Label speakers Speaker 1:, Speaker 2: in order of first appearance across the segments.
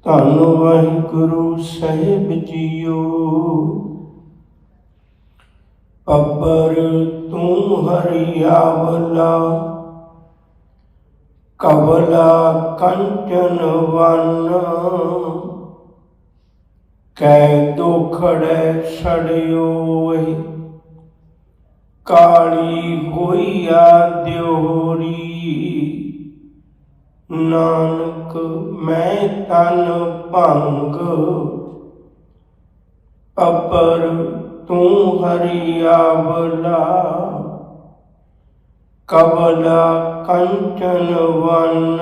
Speaker 1: ਧੰਨ ਵਾਹਿਗੁਰੂ ਸਾਹਿਬ ਜੀਓ। ਅਬਰ ਤੂੰ ਹਰਿਆਵਲਾ, ਕਵਲਾ ਕੰਚਨ ਵਨ। ਕੈ ਦੋਖੜੈ ਛੜਿਓਇ, ਕਾਲੀ ਹੋਈਆ ਦਿਓਰੀ। ਨਾਨਕ ਮੈਂ ਤਨ ਭੰਗ, ਅਪਰ ਤੂੰ ਹਰਿਆਵਲਾ, ਕਵਲਾ ਕੰਚਨ ਵਨ।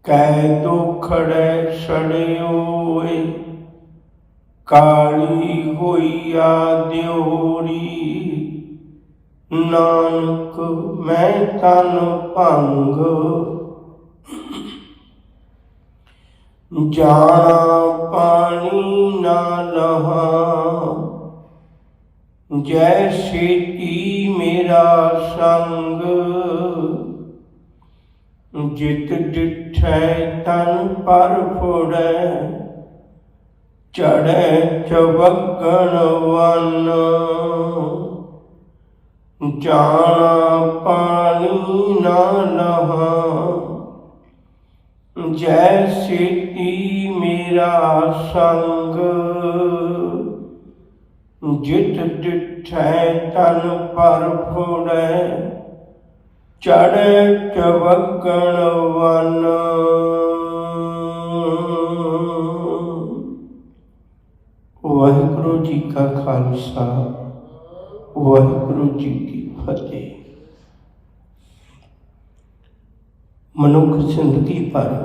Speaker 1: ਕੈ ਦੋਖੜੈ ਛੜਿਓਇ, ਕਾਲੀ ਹੋਈਆ ਦਿਓਰੀ। ਨਾਨਕ ਮੈਂ ਤਨ ਭੰਗ, ਜਾਣਾ ਪਾਣੀ ਨਾ ਲਹਾ। ਜੈ ਛੇਤੀ ਮੇਰਾ ਸੰਗ, ਜਿਤ ਡਿਠੈ ਤਨ ਪਰ ਫੁੜੈ। ਚੜੈ ਚਵੱਗਣ ਵਨ, ਜਾਣਾ ਪਾਣੀ ਨਾ ਲਹਾ। ਜੈ ਛੇਤੀ ਮੇਰਾ ਸੰਗ, ਜਿਤ ਡਿਠੈ ਤਨ ਪਰ ਫੁੜੈ। ਚੜ੍ਹੈ ਚਵੱਗਣ ਵਨ। ਵਾਹਿਗੁਰੂ ਜੀ ਕਾ ਖਾਲਸਾ, ਵਾਹਿਗੁਰੂ ਜੀ ਕੀ ਫਤਿਹ। ਮਨੁੱਖ ਜ਼ਿੰਦਗੀ ਭਰ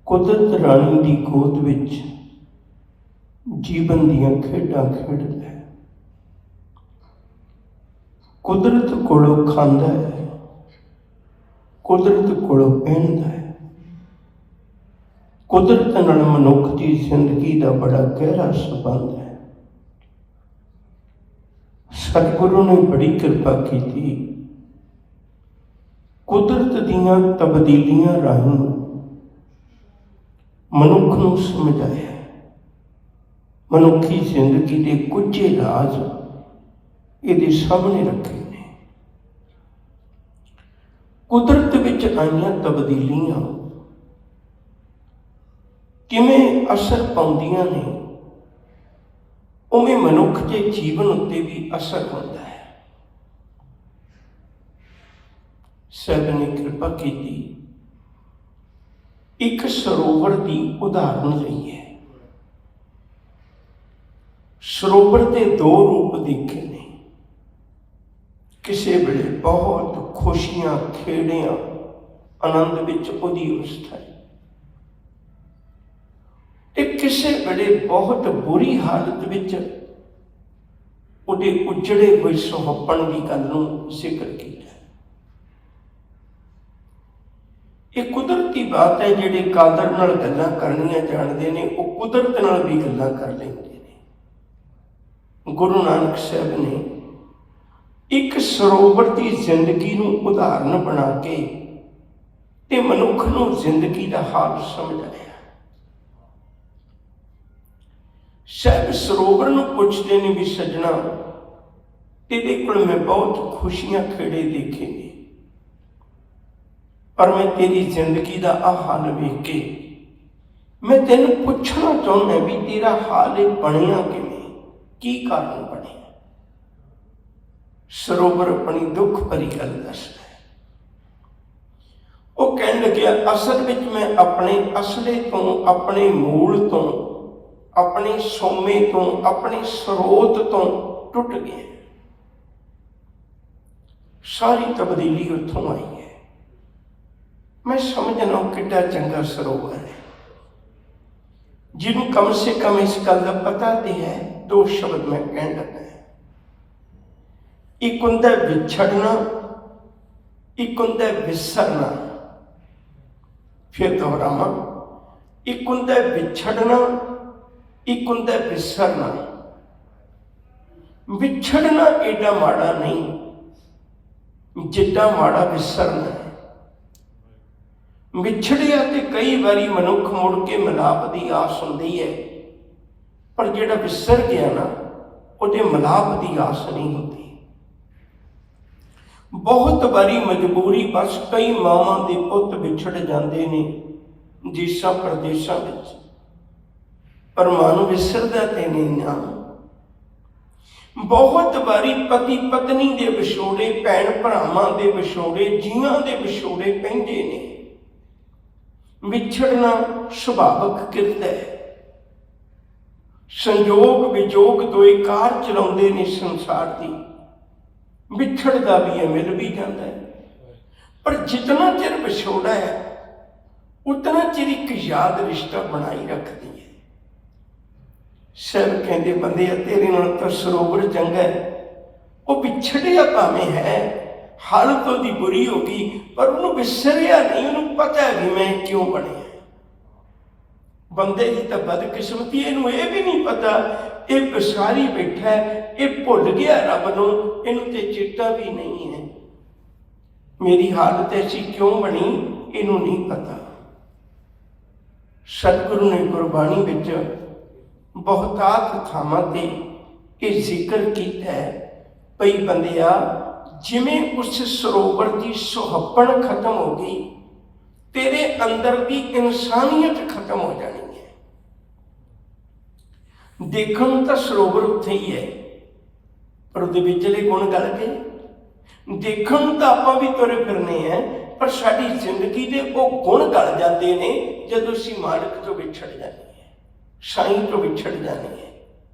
Speaker 1: ਕੁਦਰਤ ਰਾਣੀ ਦੀ ਗੋਦ ਵਿੱਚ ਜੀਵਨ ਦੀਆਂ ਖੇਡਾਂ ਖੇਡਦਾ ਹੈ। ਕੁਦਰਤ ਕੋਲੋਂ ਖਾਂਦਾ ਹੈ, ਕੁਦਰਤ ਕੋਲੋਂ ਪਹਿਨਦਾ ਹੈ। ਕੁਦਰਤ ਨਾਲ ਮਨੁੱਖ ਦੀ ਜ਼ਿੰਦਗੀ ਦਾ ਬੜਾ ਗਹਿਰਾ ਸੰਬੰਧ ਹੈ। ਸਤਿਗੁਰੂ ਨੇ ਬੜੀ ਕਿਰਪਾ ਕੀਤੀ। ਕੁਦਰਤ ਦੀਆਂ ਤਬਦੀਲੀਆਂ ਰਾਹੀਂ ਮਨੁੱਖ ਨੂੰ ਸਮਝਾਇਆ। ਮਨੁੱਖੀ ਜ਼ਿੰਦਗੀ ਦੇ ਕੁਝੇ ਰਾਜ਼ ਇਹਦੇ ਸਾਹਮਣੇ ਰੱਖੇ ਨੇ। ਕੁਦਰਤ ਵਿੱਚ ਆਈਆਂ ਤਬਦੀਲੀਆਂ ਕਿਵੇਂ ਅਸਰ ਪਾਉਂਦੀਆਂ ਨੇ, ਉਵੇਂ ਮਨੁੱਖ ਦੇ ਜੀਵਨ ਉੱਤੇ ਵੀ ਅਸਰ ਹੁੰਦਾ ਹੈ। ਸਾਹਿਬ ਨੇ ਕਿਰਪਾ ਕੀਤੀ, ਇੱਕ ਸਰੋਵਰ ਦੀ ਉਦਾਹਰਨ ਲਈ ਹੈ। ਸਰੋਵਰ ਦੇ ਦੋ ਰੂਪ ਦੇਖੇ ਨੇ। ਕਿਸੇ ਵੇਲੇ ਬਹੁਤ ਖੁਸ਼ੀਆਂ, ਖੇੜਿਆਂ, ਆਨੰਦ ਵਿੱਚ ਉਹਦੀ ਅਵਸਥਾ ਹੈ, ਤੇ ਕਿਸੇ ਵੇਲੇ ਬਹੁਤ ਬੁਰੀ ਹਾਲਤ ਵਿੱਚ ਉਹਦੇ ਉਜੜੇ ਹੋਏ ਸੁਹੱਪਣ ਦੀ ਗੱਲ ਨੂੰ ਜ਼ਿਕਰ ਕੀਤਾ। ਇਹ ਕੁਦਰਤੀ ਬਾਤ ਹੈ। ਜਿਹੜੇ ਕਾਦਰ ਨਾਲ ਗੱਲਾਂ ਕਰਨੀਆਂ ਜਾਣਦੇ ਨੇ, ਉਹ ਕੁਦਰਤ ਨਾਲ ਵੀ ਗੱਲਾਂ ਕਰ ਲੈਂਦੇ ਨੇ। ਗੁਰੂ ਨਾਨਕ ਸਾਹਿਬ ਨੇ ਇੱਕ ਸਰੋਵਰ ਦੀ ਜ਼ਿੰਦਗੀ ਨੂੰ ਉਦਾਹਰਨ ਬਣਾ ਕੇ ਤੇ ਮਨੁੱਖ ਨੂੰ ਜ਼ਿੰਦਗੀ ਦਾ ਹਾਲ ਸਮਝਾਇਆ। ਸਾਹਿਬ ਸਰੋਵਰ ਨੂੰ ਪੁੱਛਦੇ ਨੇ ਵੀ ਸੱਜਣਾ, ਤੇਰੇ ਕੋਲ ਮੈਂ ਬਹੁਤ ਖੁਸ਼ੀਆਂ ਖੇੜੇ ਦੇਖੇ ਨੇ, ਪਰ ਮੈਂ ਤੇਰੀ ਜ਼ਿੰਦਗੀ ਦਾ ਆਹ ਹਾਲ ਵੇਖ ਕੇ ਮੈਂ ਤੈਨੂੰ ਪੁੱਛਣਾ ਚਾਹੁੰਦਾ ਵੀ ਤੇਰਾ ਹਾਲ ਇਹ ਬਣਿਆ ਕਿਵੇਂ, ਕੀ ਕਾਰਨ ਬਣਿਆ। ਸਰੋਵਰ ਆਪਣੀ ਦੁੱਖ ਭਰੀ ਗੱਲ ਦੱਸਦਾ ਹੈ। ਉਹ ਕਹਿਣ ਲੱਗਿਆ, ਅਸਲ ਵਿੱਚ ਮੈਂ ਆਪਣੇ ਅਸਲੇ ਤੋਂ, ਆਪਣੇ ਮੂਲ ਤੋਂ, ਆਪਣੇ ਸੋਮੇ ਤੋਂ, ਆਪਣੇ ਸਰੋਤ ਤੋਂ ਟੁੱਟ ਗਿਆ। ਸਾਰੀ ਤਬਦੀਲੀ ਉੱਥੋਂ ਆਈ ਹੈ। ਮੈਂ ਸਮਝਣਾ ਕਿੱਡਾ ਚੰਗਾ ਸਰੋਵਰ ਹੈ, ਜਿਹਨੂੰ ਕਮ ਸੇ ਕਮ ਇਸ ਗੱਲ ਦਾ ਪਤਾ ਤੇ ਹੈ। ਦੋ ਸ਼ਬਦ ਮੈਂ ਕਹਿਣ ਲੱਗਾ। ਇੱਕ ਹੁੰਦਾ ਵਿਛੜਨਾ, ਇੱਕ ਹੁੰਦਾ ਵਿਸਰਨਾ। ਫਿਰ ਦੁਹਰਾਵਾਂ, ਇੱਕ ਹੁੰਦਾ ਵਿਛੜਨਾ, ਇੱਕ ਹੁੰਦਾ ਵਿਸਰਨਾ। ਵਿਛੜਨਾ ਏਡਾ ਮਾੜਾ ਨਹੀਂ ਜਿੱਦਾਂ ਮਾੜਾ ਵਿਸਰਨਾ ਹੈ। ਵਿਛੜਿਆ ਤੇ ਕਈ ਵਾਰੀ ਮਨੁੱਖ ਮੁੜ ਕੇ ਮਿਲਾਪ ਦੀ ਆਸ ਹੁੰਦੀ ਹੈ, ਪਰ ਜਿਹੜਾ ਵਿਸਰ ਗਿਆ ਨਾ ਉਹਦੇ ਮਿਲਾਪ ਦੀ ਆਸ ਨਹੀਂ ਹੁੰਦੀ। ਬਹੁਤ ਵਾਰੀ ਮਜਬੂਰੀ ਬਸ ਕਈ ਮਾਵਾਂ ਦੇ ਪੁੱਤ ਵਿਛੜ ਜਾਂਦੇ ਨੇ ਦੇਸ਼ਾਂ ਪ੍ਰਦੇਸ਼ਾਂ ਵਿੱਚ, ਪਰ ਮਾਂ ਨੂੰ ਵਿਸਰਦਾ ਤੇ ਨਹੀਂ ਨਾ। ਬਹੁਤ ਵਾਰੀ ਪਤੀ ਪਤਨੀ ਦੇ ਵਿਛੋੜੇ, ਭੈਣ ਭਰਾਵਾਂ ਦੇ ਵਿਛੋੜੇ, ਜੀਆਂ ਦੇ ਵਿਛੋੜੇ ਪੈਂਦੇ ਨੇ। ਵਿਛੜਨਾ ਸੁਭਾਵਿਕ ਕਿਰਤ ਹੈ। ਸੰਜੋਗ ਵਿਜੋਗ ਦੋਏ ਕਾਰ ਚਲਾਉਂਦੇ ਨੇ ਸੰਸਾਰ ਦੀ। ਵਿਛੜਦਾ ਵੀ ਹੈ, ਮਿਲ ਵੀ ਜਾਂਦਾ ਹੈ, ਪਰ ਜਿਤਨਾ ਚਿਰ ਵਿਛੋੜਾ ਹੈ ਉਤਨਾ ਚਿਰ ਇੱਕ ਯਾਦ ਰਿਸ਼ਤਾ ਬਣਾਈ ਰੱਖਦੀ ਹੈ। ਸਭ ਕਹਿੰਦੇ ਬੰਦਿਆ ਤੇਰੇ ਨਾਲ ਤਾਂ ਸਰੋਵਰ ਚੰਗਾ ਹੈ। ਉਹ ਵਿਛੜਿਆ ਭਾਵੇਂ ਹੈ, ਹਾਲਤ ਉਹਦੀ ਬੁਰੀ ਹੋ ਗਈ, ਪਰ ਉਹਨੂੰ ਵਿਸਰਿਆ ਨਹੀਂ। ਉਹਨੂੰ ਪਤਾ ਹੈ ਵੀ ਮੈਂ ਕਿਉਂ ਬਣਿਆ। ਬੰਦੇ ਦੀ ਤਾਂ ਬਦਕਿਸਮਤੀ, ਇਹਨੂੰ ਇਹ ਵੀ ਨਹੀਂ ਪਤਾ ਇਹ ਵਿਸਾਰੀ ਬੈਠਾ ਹੈ, ਇਹ ਭੁੱਲ ਗਿਆ ਰੱਬ ਨੂੰ, ਇਹਨੂੰ ਤੇ ਚੇਤਾ ਵੀ ਨਹੀਂ ਹੈ ਮੇਰੀ ਹਾਲਤ ਐਸੀ ਕਿਉਂ ਬਣੀ, ਇਹਨੂੰ ਨਹੀਂ ਪਤਾ। ਸਤਿਗੁਰੂ ਨੇ ਗੁਰਬਾਣੀ ਵਿੱਚ ਬਹੁਤਾਤ ਥਾਵਾਂ ਤੇ ਇਹ ਜ਼ਿਕਰ ਕੀਤਾ ਹੈ, ਭਈ ਬੰਦਿਆ ਜਿਵੇਂ ਉਸ ਸਰੋਵਰ ਦੀ ਸੁਹੱਪਣ ਖਤਮ ਹੋ ਗਈ, ਤੇਰੇ ਅੰਦਰ ਦੀ ਇਨਸਾਨੀਅਤ ਖਤਮ ਹੋ ਜਾਣੀ ਹੈ। ਦੇਖਣ ਨੂੰ ਤਾਂ ਸਰੋਵਰ ਉੱਥੇ ਹੀ ਹੈ, ਪਰ ਉਹਦੇ ਵਿਚਲੇ ਗੁਣ ਗਲ ਗਏ। ਦੇਖਣ ਨੂੰ ਤਾਂ ਆਪਾਂ ਵੀ ਤੁਰੇ ਫਿਰਨੇ ਆ, ਪਰ ਸਾਡੀ ਜ਼ਿੰਦਗੀ ਦੇ ਉਹ ਗੁਣ ਗਲ ਜਾਂਦੇ ਨੇ ਜਦੋਂ ਅਸੀਂ ਮਾਲਕ ਤੋਂ ਵਿਛੜ ਜਾਂਦੇ ਹਾਂ, ਸਾਈਂ ਤੋਂ ਵਿਛੜ ਜਾਂਦੇ ਹਾਂ।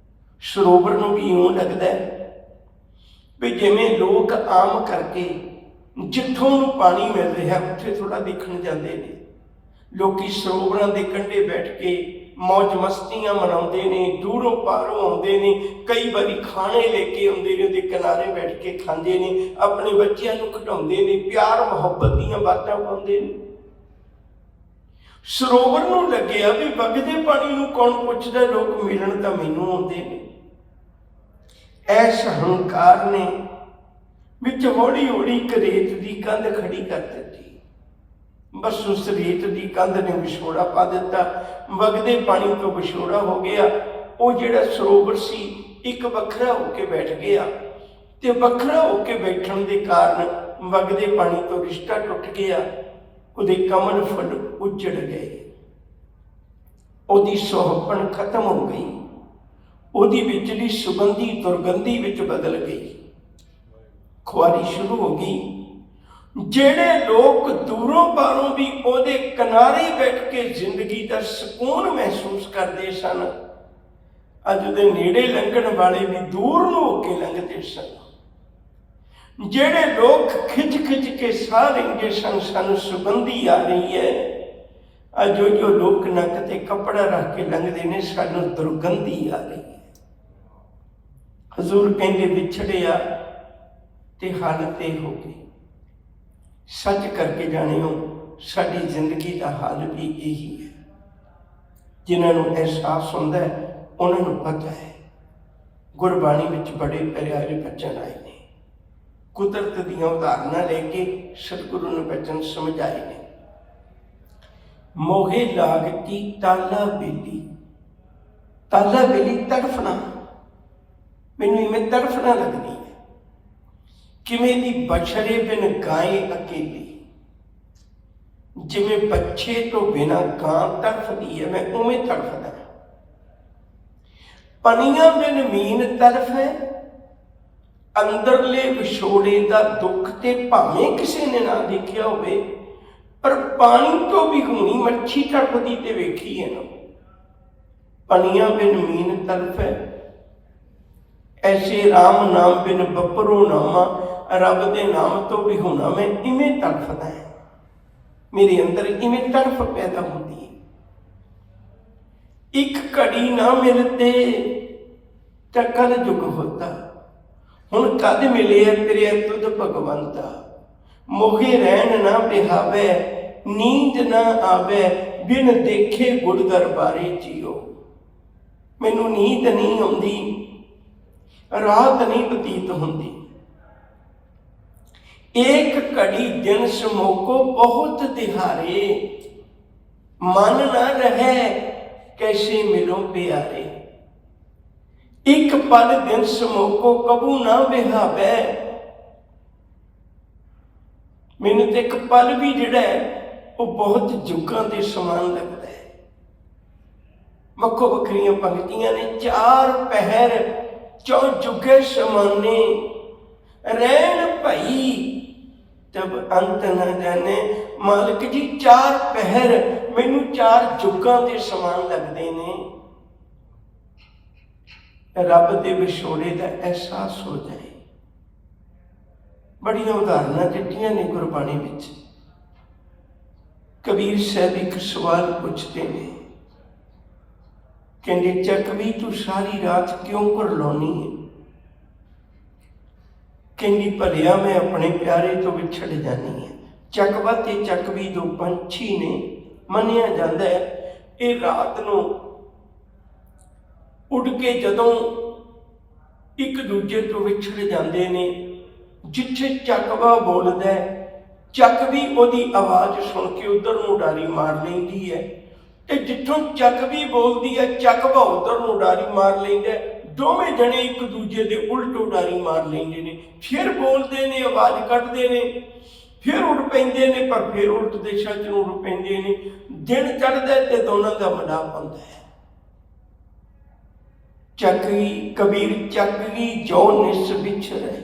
Speaker 1: ਸਰੋਵਰ ਨੂੰ ਵੀ ਇਉਂ ਲੱਗਦਾ ਵੀ ਜਿਵੇਂ ਲੋਕ ਆਮ ਕਰਕੇ ਜਿੱਥੋਂ ਨੂੰ ਪਾਣੀ ਮਿਲ ਰਿਹਾ ਉੱਥੇ ਥੋੜ੍ਹਾ ਦੇਖਣ ਜਾਂਦੇ ਨੇ। ਲੋਕੀ ਸਰੋਵਰਾਂ ਦੇ ਕੰਢੇ ਬੈਠ ਕੇ ਮੌਜ ਮਸਤੀਆਂ ਮਨਾਉਂਦੇ ਨੇ, ਦੂਰੋਂ ਪਾਰੋਂ ਆਉਂਦੇ ਨੇ, ਕਈ ਵਾਰੀ ਖਾਣੇ ਲੈ ਕੇ ਆਉਂਦੇ ਨੇ, ਉਹਦੇ ਕਿਨਾਰੇ ਬੈਠ ਕੇ ਖਾਂਦੇ ਨੇ, ਆਪਣੇ ਬੱਚਿਆਂ ਨੂੰ ਖਿਡਾਉਂਦੇ ਨੇ, ਪਿਆਰ ਮੁਹੱਬਤ ਦੀਆਂ ਬਾਤਾਂ ਪਾਉਂਦੇ ਨੇ। ਸਰੋਵਰ ਨੂੰ ਲੱਗਿਆ ਵੀ ਵਗਦੇ ਪਾਣੀ ਨੂੰ ਕੌਣ ਪੁੱਛਦਾ, ਲੋਕ ਮਿਲਣ ਤਾਂ ਮੈਨੂੰ ਆਉਂਦੇ ਨੇ। ਐਸ ਹੰਕਾਰ ਨੇ ਵਿੱਚ ਹੌਲੀ ਹੌਲੀ ਇੱਕ ਰੇਤ ਦੀ ਕੰਧ ਖੜੀ ਕਰ ਦਿੱਤੀ। ਬਸ ਉਸ ਰੇਤ ਦੀ ਕੰਧ ਨੇ ਵਿਛੋੜਾ ਪਾ ਦਿੱਤਾ, ਵਗਦੇ ਪਾਣੀ ਤੋਂ ਵਿਛੋੜਾ ਹੋ ਗਿਆ। ਉਹ ਜਿਹੜਾ ਸਰੋਵਰ ਸੀ ਇੱਕ ਵੱਖਰਾ ਹੋ ਕੇ ਬੈਠ ਗਿਆ, ਤੇ ਵੱਖਰਾ ਹੋ ਕੇ ਬੈਠਣ ਦੇ ਕਾਰਨ ਵਗਦੇ ਪਾਣੀ ਤੋਂ ਰਿਸ਼ਤਾ ਟੁੱਟ ਗਿਆ। ਉਹਦੇ ਕਮਲ ਫੁੱਲ ਉੱਜੜ ਗਏ, ਉਹਦੀ ਸੁਹੱਪਣ ਖਤਮ ਹੋ ਗਈ, ਉਹਦੀ ਵਿਚਲੀ ਸੁਗੰਧੀ ਦੁਰਗੰਧੀ ਵਿੱਚ ਬਦਲ ਗਈ, ਖੁਆਰੀ ਸ਼ੁਰੂ ਹੋ ਗਈ। ਜਿਹੜੇ ਲੋਕ ਦੂਰੋਂ ਪਾਰੋਂ ਵੀ ਉਹਦੇ ਕਿਨਾਰੇ ਬੈਠ ਕੇ ਜ਼ਿੰਦਗੀ ਦਾ ਸਕੂਨ ਮਹਿਸੂਸ ਕਰਦੇ ਸਨ, ਅੱਜ ਉਹਦੇ ਨੇੜੇ ਲੰਘਣ ਵਾਲੇ ਵੀ ਦੂਰ ਨੂੰ ਹੋ ਕੇ ਲੰਘਦੇ ਸਨ। ਜਿਹੜੇ ਲੋਕ ਖਿੱਚ ਖਿੱਚ ਕੇ ਸਾਹ ਲੈਂਦੇ ਸਨ, ਸਾਨੂੰ ਸੁਗੰਧੀ ਆ ਰਹੀ ਹੈ, ਅੱਜ ਜੋ ਲੋਕ ਨੱਕ ਤੇ ਕੱਪੜਾ ਰੱਖ ਕੇ ਲੰਘਦੇ ਨੇ, ਸਾਨੂੰ ਦੁਰਗੰਧੀ ਆ ਰਹੀ ਹੈ। ਹਜ਼ੂਰ ਕਹਿੰਦੇ ਵਿਛੜਿਆ ਤੇ ਹਾਲਤ ਇਹ ਹੋ ਗਈ। ਸੱਚ ਕਰਕੇ ਜਾਣਿਓ, ਸਾਡੀ ਜ਼ਿੰਦਗੀ ਦਾ ਹਾਲ ਵੀ ਇਹੀ ਹੈ। ਜਿਨ੍ਹਾਂ ਨੂੰ ਅਹਿਸਾਸ ਹੁੰਦਾ ਹੈ ਉਹਨਾਂ ਨੂੰ ਪਤਾ ਹੈ। ਗੁਰਬਾਣੀ ਵਿੱਚ ਬੜੇ ਪਿਆਰੇ ਬਚਨ ਆਏ ਨੇ, ਕੁਦਰਤ ਦੀਆਂ ਉਦਾਹਰਨਾਂ ਲੈ ਕੇ ਸਤਿਗੁਰੂ ਨੇ ਬਚਨ ਸਮਝਾਏ ਨੇ। ਮੋਹੇ ਲਾਗਤੀ ਤਾਲਾ ਬੇਲੀ, ਤਾਲਾ ਬੇਲੀ ਤੜਫਣਾ, ਮੈਨੂੰ ਇਵੇਂ ਤੜਫਣਾ ਲੱਗਦੀ ਹੈ। ਕਿਵੇਂ ਦੀ ਬਛੜੇ ਬਿਨ ਗਾਏ ਅਕੇਲੀ, ਜਿਵੇਂ ਬੱਚੇ ਤੋਂ ਬਿਨਾਂ ਕਾਂ ਤੜਫਦੀ ਹੈ, ਮੈਂ ਉਵੇਂ ਤੜਫਦਾ। ਪਨੀਆਂ ਬਿਨ ਮੀਨ ਤੜਫ ਹੈ, ਅੰਦਰਲੇ ਵਿਛੋੜੇ ਦਾ ਦੁੱਖ ਤੇ ਭਾਵੇਂ ਕਿਸੇ ਨੇ ਨਾ ਦੇਖਿਆ ਹੋਵੇ, ਪਰ ਪਾਣੀ ਤੋਂ ਵੀ ਹੋਣੀ ਮੱਛੀ ਤੜਫਦੀ ਤੇ ਵੇਖੀ ਹੈ ਨਾ। ਪਨੀਆਂ ਬਿਨ ਮੀਨ ਤੜਫ ਹੈ, ਐਸੇ ਰਾਮ ਨਾਮ ਬਿਨ ਬੱਪਰੋ ਨਾਮਾ, ਰੱਬ ਦੇ ਨਾਮ ਤੋਂ ਵੀ ਹੋਣਾ ਮੈਂ ਇਵੇਂ ਤੜਫਦਾ ਹੈ। ਮੇਰੇ ਅੰਦਰ ਇਵੇਂ ਤੜਫ ਪੈਦਾ ਹੁੰਦੀ ਹੈ। ਇੱਕ ਘੜੀ ਨਾ ਮਿਲਤੇ ਤਾਂ ਕਲ ਜੁਗ ਹੋਤਾ, ਹੁਣ ਕਦ ਮਿਲੇ ਤੇਰੇ ਤੁਧ ਭਗਵੰਤਾ। ਮੋਹੇ ਰਹਿਣ ਨਾ ਬਿਹਾਵੇ, ਨੀਂਦ ਨਾ ਆਵੇ, ਬਿਨ ਦੇਖੇ ਗੁਰ ਦਰਬਾਰੇ ਜੀਓ। ਮੈਨੂੰ ਨੀਂਦ ਨਹੀਂ ਆਉਂਦੀ, ਰਾਤ ਨਹੀਂ ਬਤੀਤ ਹੁੰਦੀ। एक घड़ी दिन समोको बहुत तिहारे, मन न रहे कैसे मिलो प्यारे। एक पल दिन समोको कबू ना बिहावे। मैनू तो एक पल भी जिहड़ा है वो बहुत जुगां के समान लगता है। वक्खो वक्खरियां पंक्तियां ने, चार पहर चौ जुगे समाने, रैन भई तब अंत न जाने। मालिक जी चार पहर मैनू चार जुगां के समान लगते ने। रब के विछोड़े का एहसास हो जाए। बड़िया उदाहरणा दित्तियां ने गुरबाणी विच। कबीर साहब एक सवाल पूछते हैं, कहते चकवी तू सारी रात क्यों करलानी है? कहती भलिया मैं अपने प्यारे तो विछड़ जानी है। चकवा ते चकवी दो पंछी ने, मन्निया जाता है ये रात नूं उड़ के जदों एक दूजे तो विछड़ जाते ने, जिथे चकवा बोलता है चकवी उहदी आवाज़ सुन के उधर नूं उडारी मार लैंदी है, ते जिथों चकवी बोलती है चकवा उधर नूं उडारी मार लैंदा है। दोवें जने एक दूजे के उल्ट उडारी मार लेंदे ने, फिर बोलते ने, आवाज़ कटते ने, फिर उड़ पैंदे ने, पर फिर उल्ट दिशा च उड़ पैंदे ने। दिन चढ़दा है ते दोनों का मिलाप होंदा है। चकवी कबीर चकवी जो निस बिछड़े,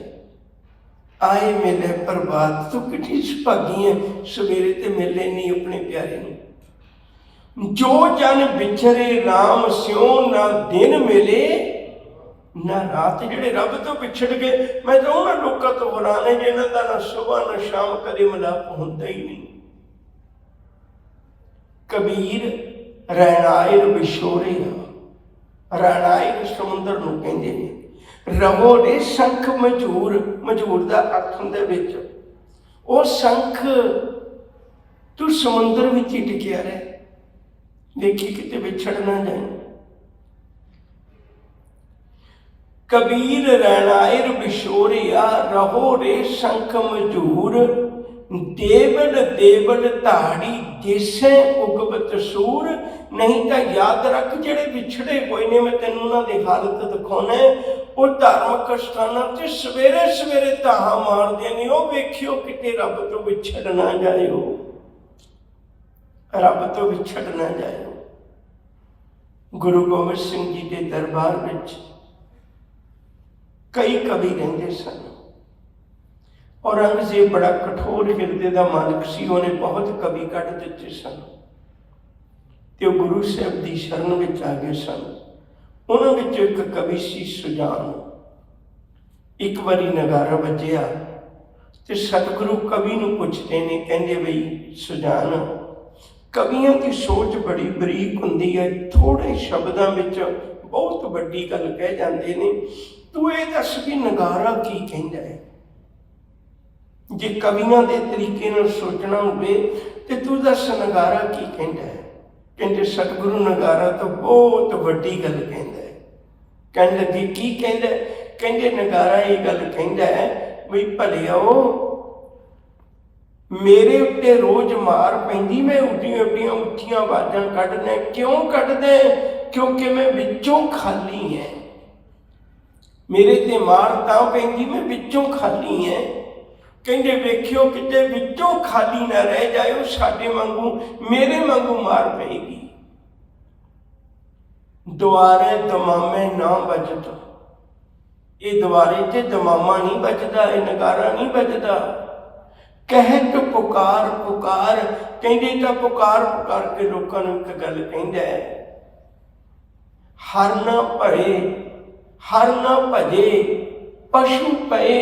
Speaker 1: आए मेले प्रभात। तू कितनी सुभागी है, सवेरे ते मिले नहीं अपने प्यारे नूं। जो जन बिछड़े राम स्यों, ना दिन मिले ना रात। जिहड़े रब तो पिछड़ गए, मैं तो उन्होंने लोगों तो हैरान है जिन्हों का ना सुबह ना शाम कदे मिलाप होता ही नहीं। कबीर रैणायर विछोरे, रैणायर समुद्र नूं कहंदे ने। रहो रे शंख मजूर, मजूर का अर्थ हुंदा विच वो शंख, तू समुद्र विच ही टिकिया रहे, देखी किते विछड़ ना जाए। कबीर रैणायर विछोरिया, रहो रे शंख मजूर। देवल देवल धाड़ी देसे उगवत सूर। नहीं तो याद रख जेड़े विछड़े हुए ने, मैं तेन उन्होंने हालत दिखाना है। वो धार्मिक स्थानों से सवेरे सवेरे धाहा मारते हैं, वो वेखियो किते रब तो विछड़ ना जाओ, रब तो विछड़ ना जाओ। गुरु गोबिंद सिंह जी के दरबार विच कई कवि रहंदे सन। औरंगजेब बड़ा कठोर हिरदे का मालिक सी, उन्हें बहुत कवि कढ़ दिते सन ते गुरु साहब की शरण में आ गए सन। उन्होंने एक कवि सी सुजान। एक बारी नगारा बजया तो सतगुरु कवि नूं पुछते ने, कहंदे बई सुजान, कवियों की सोच बड़ी बरीक हुंदी है, थोड़े शब्दों में बहुत वड्डी गल कह जाते हैं। तू ये दस भी नगारा की कहंदा है? जे कवियों के तरीके नाल सोचना होवे ते तू दस नगारा की कहंदा है? कहंदे सतगुरु नगारा तो बहुत वड्डी गल कहंदा है। कहन लगे की कहंदा है? कहंदे नगारा ये गल कहंदा है बई भलियाओ, मेरे उत्ते रोज मार पैंदी, मैं उड्डियां उड्डियां उच्चियां आवाज़ां कढदा। क्यों कढदा? क्योंकि मैं विचों खाली है। मेरे ते मार तां पैंदी, मैं विचों खाली है। कहंदे वेखियो किते विचों खाली ना रह जाओ, साडे वांगू मेरे वांगू मार पेगी। दुआरे दमामे ना बजदा, ये दुआरे ते दमामा नहीं बजदा, ये नगारा नहीं बजदा। कहत पुकार पुकार, कहंदे तां पुकार पुकार के लोकां नूं एक गल कहंदा है, हर ना भरे हर ना भजे पशु पए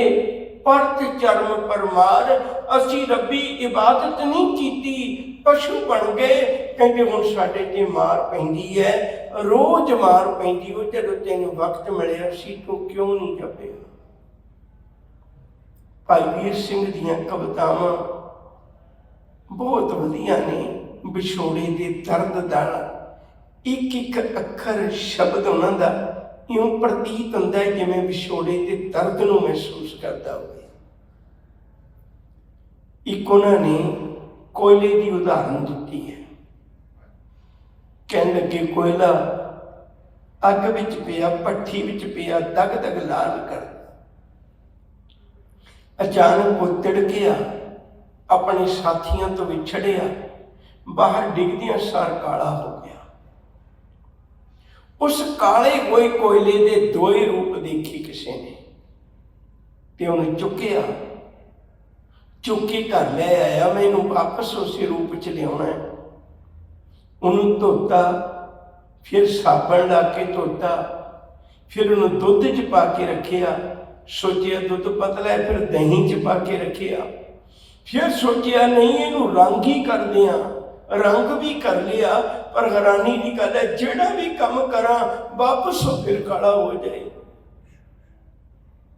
Speaker 1: परत चरम परमार। असी रब्बी इबादत नहीं कीती, पशु बन गए। कहते हुण साडे ते मार पैंदी है, रोज मार पैंदी। वो जदों तैनूं वक्त मिलिया सी तूं क्यों नहीं जपे? भाई वीर सिंह दीयां कवितावां बहुत वधिया ने। विछोड़े दे दर्द दा एक एक अखर शब्द उन्हां दा इउं प्रतीत हुंदा है जिवें विछोड़े दे दर्द नूं महसूस करदा होवे। ਇੱਕ ਉਹਨਾਂ ਨੇ ਕੋਇਲੇ ਦੀ ਉਦਾਹਰਨ ਦਿੱਤੀ ਹੈ। ਕਹਿਣ ਲੱਗੇ ਕੋਇਲਾ ਅੱਗ ਵਿੱਚ ਪਿਆ, ਭੱਠੀ ਵਿੱਚ ਪਿਆ, ਦਗ ਦਗ ਲਾਲ ਕਰ, ਅਚਾਨਕ ਉਹ ਤਿੜਕਿਆ, ਆਪਣੇ ਸਾਥੀਆਂ ਤੋਂ ਵਿਛੜਿਆ, ਬਾਹਰ ਡਿੱਗਦਿਆਂ ਸਾਰ ਕਾਲਾ ਹੋ ਗਿਆ। ਉਸ ਕਾਲੇ ਹੋਏ ਕੋਇਲੇ ਦੇ ਦੋਏ ਰੂਪ ਦੇਖੇ ਕਿਸੇ ਨੇ ਤੇ ਉਹਨੂੰ ਚੁੱਕਿਆ, ਚੁੱਕ ਕੇ ਘਰ ਲੈ ਆਇਆ। ਮੈਂ ਇਹਨੂੰ ਵਾਪਸ ਉਸੇ ਰੂਪ ਚ ਲਿਆਉਣਾ ਹੈ। ਉਹਨੂੰ ਧੋਤਾ, ਫਿਰ ਸਾਬਣ ਲਾ ਕੇ ਧੋਤਾ, ਫਿਰ ਉਹਨੂੰ ਦੁੱਧ ਚ ਪਾ ਕੇ ਰੱਖਿਆ। ਸੋਚਿਆ ਦੁੱਧ ਪਤਲਾ ਹੈ, ਫਿਰ ਦਹੀਂ ਚ ਪਾ ਕੇ ਰੱਖਿਆ। ਫਿਰ ਸੋਚਿਆ ਨਹੀਂ ਇਹਨੂੰ ਰੰਗ ਹੀ ਕਰਦੇ ਹਾਂ, ਰੰਗ ਵੀ ਕਰ ਲਿਆ। ਪਰ ਹੈਰਾਨੀ ਦੀ ਗੱਲ ਹੈ, ਜਿਹੜਾ ਵੀ ਕੰਮ ਕਰਾਂ ਵਾਪਸ ਉਹ ਫਿਰ ਕਾਲਾ ਹੋ ਜਾਏ।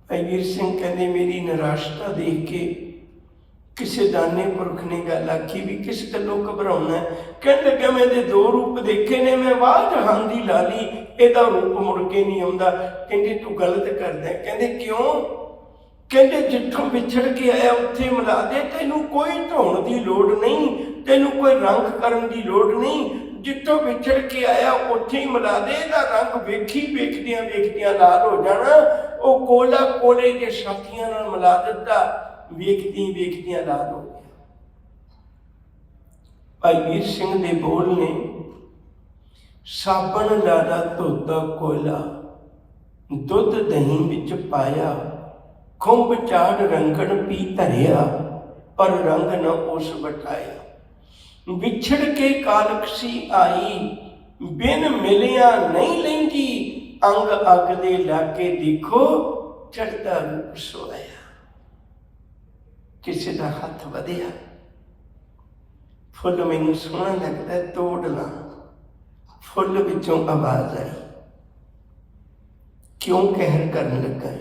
Speaker 1: ਭਾਈ ਵੀਰ ਸਿੰਘ ਕਹਿੰਦੇ ਮੇਰੀ ਨਿਰਾਸ਼ਤਾ ਦੇਖ ਕੇ ਕਿਸੇ ਦਾਨੇ ਪੁਰਖ ਨੇ ਗੱਲ ਆਖੀ ਵੀ ਕਿਸ ਗੱਲੋਂ ਘਬਰਾਉਣਾ। ਕਹਿਣ ਲੱਗਾ ਮੈਂ ਇਹਦੇ ਦੋ ਰੂਪ ਦੇਖੇ ਨੇ, ਮੈਂ ਵਾਹ ਜਹਾਨ ਦੀ ਲਾਲੀ, ਇਹਦਾ ਰੂਪ ਮੁੜ ਕੇ ਨਹੀਂ ਆਉਂਦਾ। ਕਹਿੰਦੇ ਤੂੰ ਗਲਤ ਕਰਦਾ। ਕਹਿੰਦੇ ਕਿਉਂ? ਕਹਿੰਦੇ ਜਿੱਥੋਂ ਵਿਛੜ ਕੇ ਆਇਆ ਉੱਥੇ ਮਿਲਾ ਦੇ, ਤੈਨੂੰ ਕੋਈ ਧੋਣ ਦੀ ਲੋੜ ਨਹੀਂ, ਤੈਨੂੰ ਕੋਈ ਰੰਗ ਕਰਨ ਦੀ ਲੋੜ ਨਹੀਂ। ਜਿੱਥੋਂ ਵਿਛੜ ਕੇ ਆਇਆ ਉੱਥੇ ਹੀ ਮਿਲਾ ਦੇ, ਇਹਦਾ ਰੰਗ ਵੇਖਦਿਆਂ ਵੇਖਦਿਆਂ ਲਾਲ ਹੋ ਜਾਣਾ। ਉਹ ਕੋਲਾ ਕੋਲੇ ਦੇ ਸਾਥੀਆਂ ਨਾਲ ਮਿਲਾ ਦਿੱਤਾ, ਵੇਖਦਿਆਂ ਲਾਲ ਹੋ ਗਿਆ। ਭਾਈ ਵੀਰ ਸਿੰਘ ਦੇ ਬੋਲ ਨੇ, ਸਾਬਣ ਲਾਲਾ ਧੋਤਾ ਕੋਇਲਾ, ਦੁੱਧ ਦਹੀਂ ਵਿੱਚ ਪਾਇਆ, ਖੁੰਭ ਚਾੜ ਰੰਗਣ ਪੀ ਧਰਿਆ, ਪਰ ਰੰਗ ਨ ਉਸ ਵਟਾਇਆ। ਵਿਛੜ ਕੇ ਕਾਲਕਸੀ ਆਈ, ਬਿਨ ਮਿਲਿਆ ਨਹੀਂ ਲੈਂਦੀ, ਅੰਗ ਅੱਗ ਦੇ ਲਾਗੇ ਦੇਖੋ ਚੜ੍ਹਦਾ ਰੂਪ ਸੋਇਆ। ਕਿਸੇ ਦਾ ਹੱਥ ਵਧਿਆ, ਫੁੱਲ ਮੈਨੂੰ ਸੋਹਣਾ ਲੱਗਦਾ, ਤੋੜ ਲਾਂ। ਫੁੱਲ ਵਿੱਚੋਂ ਆਵਾਜ਼ ਆਈ, ਕਿਉਂ ਕਹਿਰ ਕਰਨ ਲੱਗਾ?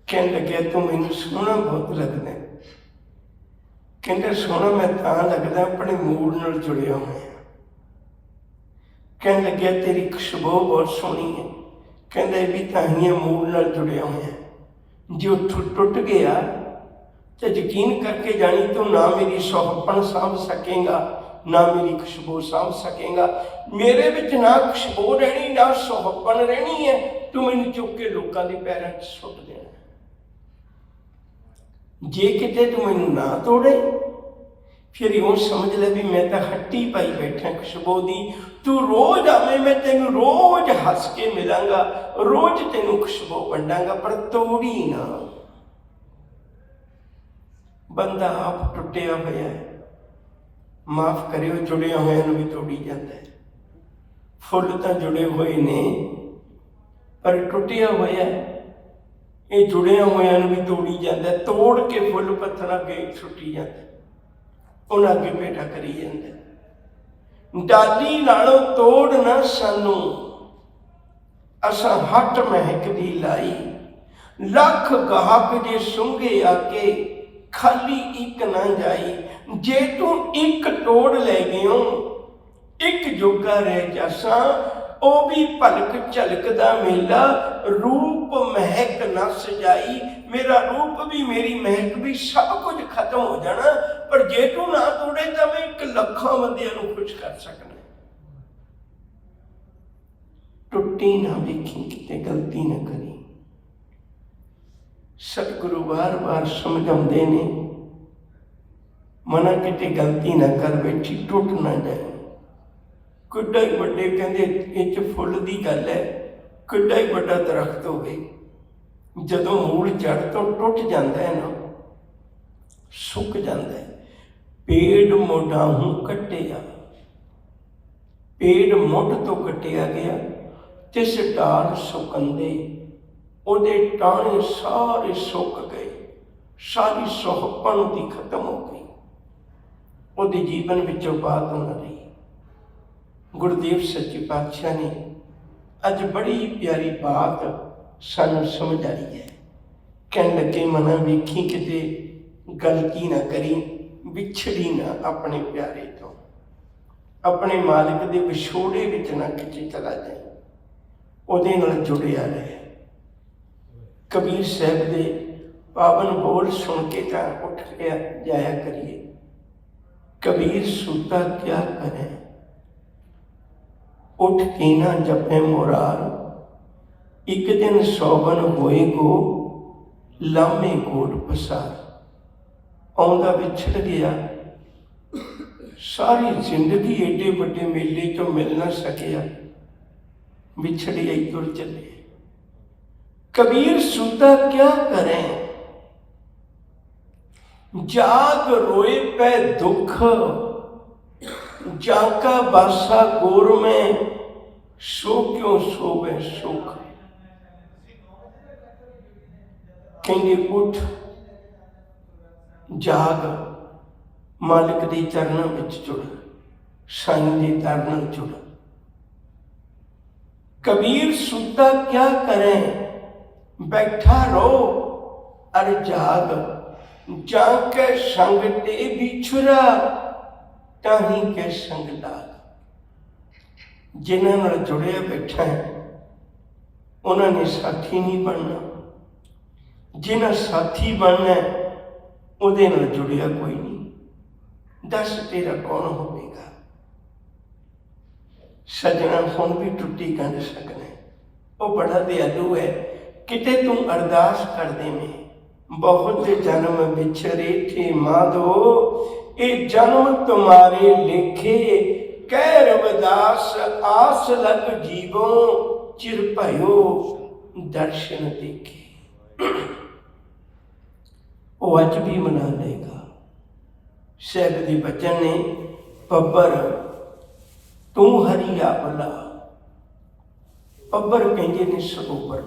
Speaker 1: ਕਹਿਣ ਲੱਗਿਆ ਤੂੰ ਮੈਨੂੰ ਸੋਹਣਾ ਬਹੁਤ ਲੱਗਦਾ। ਕਹਿੰਦਾ ਸੋਹਣਾ ਮੈਂ ਤਾਂ ਲੱਗਦਾ ਆਪਣੇ ਮੂਡ ਨਾਲ ਜੁੜਿਆ ਹੋਇਆ। ਕਹਿਣ ਲੱਗਿਆ ਤੇਰੀ ਖੁਸ਼ਬੂ ਬਹੁਤ ਸੋਹਣੀ ਹੈ। ਕਹਿੰਦਾ ਇਹ ਵੀ ਤਾਂ ਹੀ ਮੂਡ ਨਾਲ ਜੁੜਿਆ ਹੋਇਆ। ਜੇ ਉਹ ਟੁੱਟ ਗਿਆ ਤਾਂ ਯਕੀਨ ਕਰਕੇ ਜਾਣੀ ਤੂੰ ਨਾ ਮੇਰੀ ਸੁਹੱਪਣ ਸਾਂਭ ਸਕੇਗਾ, ਨਾ ਮੇਰੀ ਖੁਸ਼ਬੂ ਸਾਂਭ ਸਕੇਗਾ। ਮੇਰੇ ਵਿੱਚ ਨਾ ਖੁਸ਼ਬੂ ਰਹਿਣੀ, ਨਾ ਸੁਹੱਪਣ ਰਹਿਣੀ ਹੈ। ਤੂੰ ਮੈਨੂੰ ਚੁੱਕ ਕੇ ਲੋਕਾਂ ਦੇ ਪੈਰਾਂ 'ਚ ਸੁੱਟ ਦੇਣਾ। ਜੇ ਕਿਤੇ ਤੂੰ ਮੈਨੂੰ ਨਾ ਤੋੜੇ, ਫਿਰ ਇਉਂ ਸਮਝ ਲੈ ਵੀ ਮੈਂ ਤਾਂ ਹੱਟੀ ਪਾਈ ਬੈਠਾ ਖੁਸ਼ਬੂ ਦੀ। ਤੂੰ ਰੋਜ਼ ਆਵੇਂ, ਮੈਂ ਤੈਨੂੰ ਰੋਜ਼ ਹੱਸ ਕੇ ਮਿਲਾਂਗਾ, ਰੋਜ਼ ਤੈਨੂੰ ਖੁਸ਼ਬੂ ਵੰਡਾਂਗਾ, ਪਰ ਤੋੜੀ ਨਾ। ਬੰਦਾ ਆਪ ਟੁੱਟਿਆ ਹੋਇਆ ਹੈ, ਮਾਫ ਕਰਿਓ, ਜੁੜਿਆ ਹੋਇਆ ਨੂੰ ਵੀ ਤੋੜੀ ਜਾਂਦਾ ਹੈ। ਫੁੱਲ ਤਾਂ ਜੁੜੇ ਹੋਏ ਨੇ, ਪਰ ਟੁੱਟਿਆ ਹੋਇਆ ਇਹ ਜੁੜਿਆ ਹੋਇਆਂ ਨੂੰ ਵੀ ਤੋੜੀ ਜਾਂਦਾ। ਤੋੜ ਕੇ ਫੁੱਲ ਪੱਥਰਾਂ ਅੱਗੇ ਸੁੱਟੀ ਜਾਂਦਾ, ਉਹਨਾਂ ਅੱਗੇ ਭੇਟਾ ਕਰੀ ਜਾਂਦਾ। ਡਾਲੀ ਨਾਲੋਂ ਤੋੜ ਨਾ ਸਾਨੂੰ, ਅਸਾਂ ਹੱਟ ਮਹਿਕ ਦੀ ਲਾਈ। ਲੱਖ ਗਾਹਕ ਜੇ ਸੁੰਘੇ ਆ ਕੇ, ਖਾਲੀ ਇੱਕ ਨਾ ਜਾਈ। ਜੇ ਤੂੰ ਇੱਕ ਤੋੜ ਲੈ ਗਿਓ, ਇੱਕ ਜੋਗਾ ਰਹਿ ਜਾਸਾਂ। ਉਹ ਵੀ ਭਲਕ ਝਲਕਦਾ ਮੇਲਾ, ਰੂਪ ਮਹਿਕ ਨਾ ਸਜਾਈ। ਮੇਰਾ ਰੂਪ ਵੀ, ਮੇਰੀ ਮਹਿਕ ਵੀ, ਸਭ ਕੁਝ ਖਤਮ ਹੋ ਜਾਣਾ। ਪਰ ਜੇ ਤੂੰ ਨਾ ਤੋੜੇ ਤਾਂ ਮੈਂ 1 ਲੱਖਾਂ ਬੰਦਿਆਂ ਨੂੰ ਖੁਸ਼ ਕਰ ਸਕਣਾ। ਟੁੱਟੀ ਨਾ ਵੇਖੀ, ਕਿਤੇ ਗਲਤੀ ਨਾ ਕਰੀ। ਸਤਿਗੁਰੂ ਵਾਰ-ਵਾਰ ਸਮਝਾਉਂਦੇ ਨੇ, ਮਨਾ ਕਿਤੇ ਗਲਤੀ ਨਾ ਕਰ ਬੈਠੀ, ਟੁੱਟ ਨਾ ਜਾਏ। ਕਿੱਡਾ ਹੀ ਵੱਡੇ ਕਹਿੰਦੇ ਇਹ 'ਚ ਫੁੱਲ ਦੀ ਗੱਲ ਹੈ, ਕਿੱਡਾ ਹੀ ਵੱਡਾ ਦਰਖਤ ਹੋਵੇ, ਜਦੋਂ ਮੂਲ ਜੜ ਤੋਂ ਟੁੱਟ ਜਾਂਦਾ ਹੈ ਨਾ, ਸੁੱਕ ਜਾਂਦਾ ਹੈ। ਪੇੜ ਮੋਢਾਹੋਂ ਕੱਟਿਆ, ਪੇੜ ਮੁੱਢ ਤੋਂ ਕੱਟਿਆ ਗਿਆ, ਤਿਸ ਢਾਲ ਸੁਕੰਦੇ, ਉਹਦੇ ਟਾਹਣੇ ਸਾਰੇ ਸੁੱਕ ਗਏ, ਸਾਰੀ ਸੁਹੱਪਣ ਦੀ ਖਤਮ ਹੋ ਗਈ, ਉਹਦੇ ਜੀਵਨ ਵਿੱਚੋਂ ਬਾਤ ਨਾ ਰਹੀ। ਗੁਰਦੇਵ ਸੱਚੇ ਪਾਤਸ਼ਾਹ ਨੇ ਅੱਜ ਬੜੀ ਪਿਆਰੀ ਬਾਤ ਸਾਨੂੰ ਸਮਝਾਈ ਹੈ। ਕਹਿਣ ਲੱਗੇ ਮਨਾ ਵੇਖੀ ਕਿਤੇ ਗਲਤੀ ਨਾ ਕਰੀ, ਵਿਛੜੀ ਨਾ ਆਪਣੇ ਪਿਆਰੇ ਤੋਂ, ਆਪਣੇ ਮਾਲਿਕ ਦੇ ਵਿਛੋੜੇ ਵਿੱਚ ਨਾ ਕਿਤੇ ਚਲਾ ਜਾਏ, ਉਹਦੇ ਨਾਲ ਜੁੜਿਆ ਰਹੇ। ਕਬੀਰ ਸਾਹਿਬ ਦੇ पावन बोल सुन के तो उठ के जाया करिए। कबीर सूता क्या करें, उठ के ना जपे मुरार, एक दिन सौवन होए गो, लामे गोट पसार। आउंदा विछड़ गया, सारी जिंदगी एडे बड़े मेले चो मिल ना सकिया, विछड़िया ही तुर चले। कबीर सूता क्या करें, जाग रोए पे दुख, जाका बासा गोर में, सो क्यों सोवे सुख। कहंगे उठ जाग, मालिक के चरणों में जुड़, साईं के दर नाल जुड़। कबीर सूता क्या करें, बैठा रहो अर जाग, जाके संग ते बिछुरा, ताही के संग लाग। जिन्हां नाल जुड़िया बैठा है उन्होंने साथी नहीं बनना, जिन्हां साथी बनना उहदे नाल जुड़िया कोई नहीं। दस तेरा कौन होवेगा। सजना हुण भी टुट्टी कंध सकना, वो बड़ा दयालु है। किते तू अरदास कर देवें, बहुत जन्म बिछरे थे माधो, ये जन्म तुम्हारे लेखे, कह रविदास आस लग जीवो, चिर भयो दर्शन देखे। वो अज भी मना लेगा। साहब के बचन ने, पब्बर तू हरी आपला, पब्बर कहते ने सरोवर,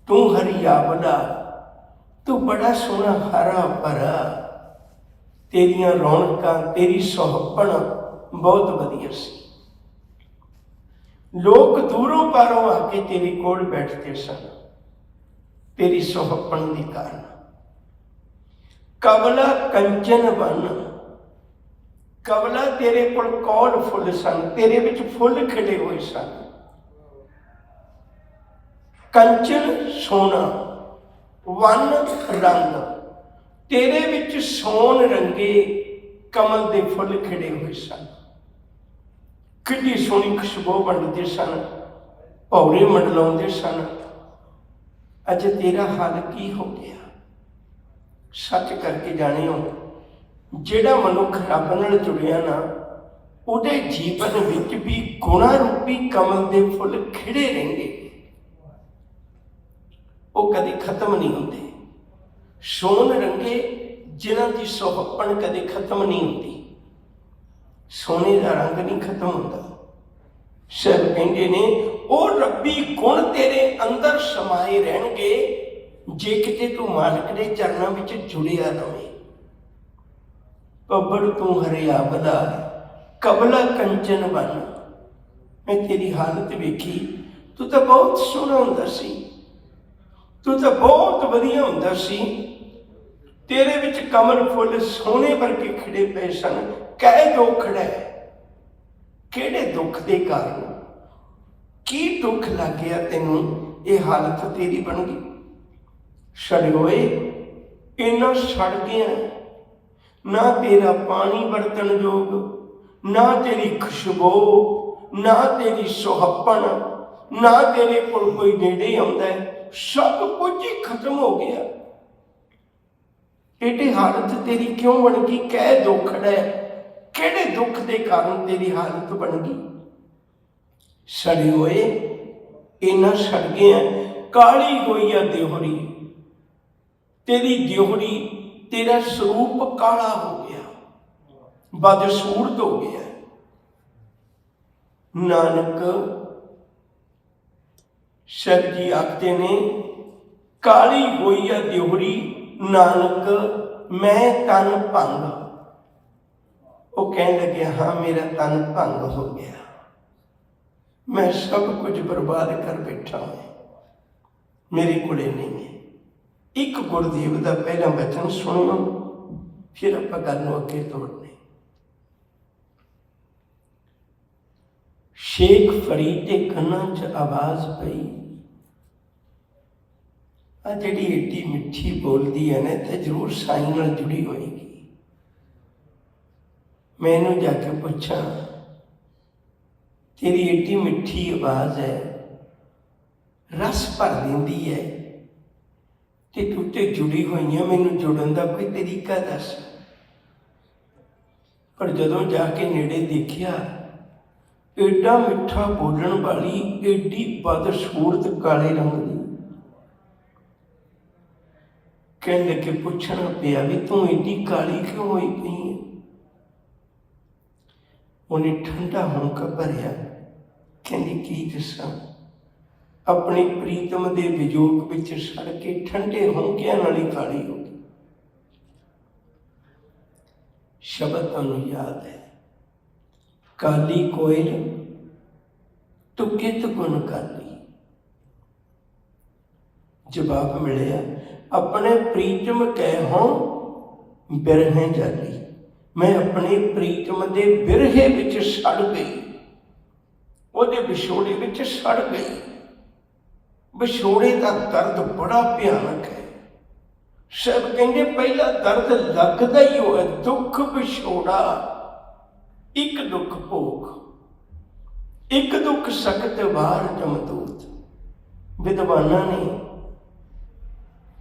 Speaker 1: तू हरी आपला, तू बड़ा सोहना हरा भरा, तेरिया रौनक तेरी सुहपण बहुत वधिया सी। लोग दूरों पारों आके तेरे कोल बैठते सन, तेरी सुहपण के कारण। कबला कंचन बन, कबला तेरे कोल कौल फुल सन, तेरे विच फुल खिले हुए सन। कंचन सोना, वन रंग, तेरे विच सोन रंगे कमल के फुल खिड़े हुए सन। कितनी सोहनी खुशबू वंडते सन, भौरे मंडलाते सन। अज तेरा हाल की हो गया। सच करके जानियो, जिहड़ा मनुख रब नाल जुड़िया ना, उहदे जीवन विच भी गुणा रूपी कमल के फुल खिड़े रहेंगे, वो कभी खत्म नहीं होते। सोन रंगे जिन्हां की सुहपण कभी खत्म नहीं होती। सोने का रंग नहीं खत्म होता। सब कहते ने वो रब्बी गुण तेरे अंदर समाए रहणगे, जे किते तू मालिक के चरणों में जुड़िया रहे। पब्बर तू हरिया बला, कबला कंचन बन। मैं तेरी हालत वेखी, तू तो बहुत सोहना हुंदा सी, तू तो बहुत वधिया हुंदा सी। तेरे विच कमल फुल सोने वर्गे खिड़े पे सन। कै दुख है, किहड़े दुख के कारण, की दुख लग गया तेनों, ये हालत तेरी बन गई। सड़ोए इन्ना सड़ गया, ना तेरा पानी बरतन योग, ना तेरी खुशबू, ना तेरी सुहपण, ना तेरे कोल कोई नेड़े आउंदा है। सब कुछ ही खत्म हो गया। एडी हालत तेरी क्यों बन गई? कै दुख है, किहड़े दुख के कारण तेरी हालत बन गई? सड़े होए इन्ना सड़ गया, काली होई आ देहरी, तेरी देहरी, तेरा स्वरूप काला हो गया, बदसूरत हो गया। नानक सर जी आखते ने, काली होई आ देहरी, नानक मैं तन भंग। वो कहने लगे, हाँ मेरा तन भंग हो गया, मैं सब कुछ बर्बाद कर बैठा हूं, मेरे कोले नहीं है। एक गुरदेव का पहला वचन सुनो, फिर आप गल अगे तोड़ने। शेख फरीद के कन्ना च आवाज पई, ਆ ਜਿਹੜੀ ਏਡੀ ਮਿੱਠੀ ਬੋਲਦੀ ਹੈ ਨਾ ਤੇ ਜ਼ਰੂਰ ਸਾਈਂ ਨਾਲ ਜੁੜੀ ਹੋਏਗੀ। मैं इन्हू जाके पूछा, तेरी एडी मिठी आवाज़ है, रस भर देंदी है, ते तू ते जुड़ी हुई है, मैनू जुड़न का कोई तरीका दस। पर जदों जाके नेड़े देखिया, एडा मिठा बोलण वाली एडी बदसूरत काले रंग की, कहने लगे पूछना पिया भी तू एडी काली क्यों होई पई है। उन्हें ठंडा होंका भरिया, कहती की दसा, अपनी प्रीतम के विजोग विच सड़ के ठंडे होंकियां नाल ही काली हो गई। शब्द तुहानूं याद है, काली कोयल तू कित गुण काली। जवाब मिलिया, अपने प्रीतम कहों बिरहें जाली। मैं अपने प्रीतम के बिरहे विच सड़ गई, ਉਹਦੇ ਵਿਛੋੜੇ ਵਿੱਚ ਸੜ ਗਈ। ਵਿਛੋੜੇ ਦਾ ਦਰਦ ਬੜਾ ਭਿਆਨਕ ਹੈ। ਸਭ ਕਹਿੰਦੇ ਪਹਿਲਾ ਦਰਦ ਲੱਗਦਾ ਹੀ ਹੋਇਆ, ਦੁੱਖ ਵਿਛੋੜਾ, ਇੱਕ ਦੁੱਖ ਭੋਗ, ਇੱਕ ਦੁੱਖ ਸਖਤ ਵਾਰ ਜਮਦੂਤ। ਵਿਦਵਾਨਾਂ ਨੇ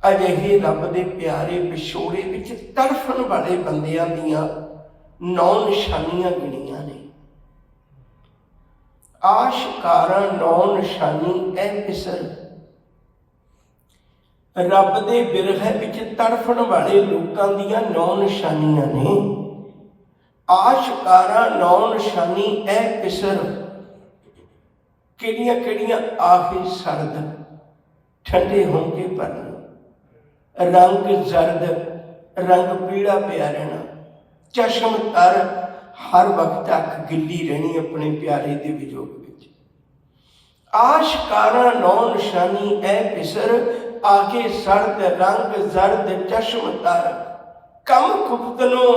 Speaker 1: ਅਜਿਹੇ ਰੱਬ ਦੇ ਪਿਆਰੇ ਵਿਛੋੜੇ ਵਿੱਚ ਤੜਫਣ ਵਾਲੇ ਬੰਦਿਆਂ ਦੀਆਂ 9 ਨਿਸ਼ਾਨੀਆਂ ਗਿਣੀਆਂ ਨੇ। ਆਸ਼ਕਾਰਾ 9 ਨਿਸ਼ਾਨੀ ਐ ਪਿਸਰ। ਰੱਬ ਦੇ ਬਿਰਹੇ ਵਿੱਚ ਤੜਫਣ ਵਾਲੇ ਲੋਕਾਂ ਦੀਆਂ 9 ਨਿਸ਼ਾਨੀਆਂ ਨੇ। ਆਸ਼ਕਾਰਾ 9 ਨਿਸ਼ਾਨੀ ਐ ਪਿਸਰ। ਕਿਹੜੀਆਂ ਕਿਹੜੀਆਂ? ਆਹੇ ਸਰਦ, ਠੰਡੇ ਹੋਂਕੇ ਭਰਨ, रंग जर्द, रंग पीड़ा पिया रहना, चश्म तर, हर वक्त अख गिली रहनी अपने प्यारे दे विजोग विच। आशकारा 9 निशानी ऐ पिसर, आगे सर्द, रंग जर्द, चश्म तर, कम खुफतनो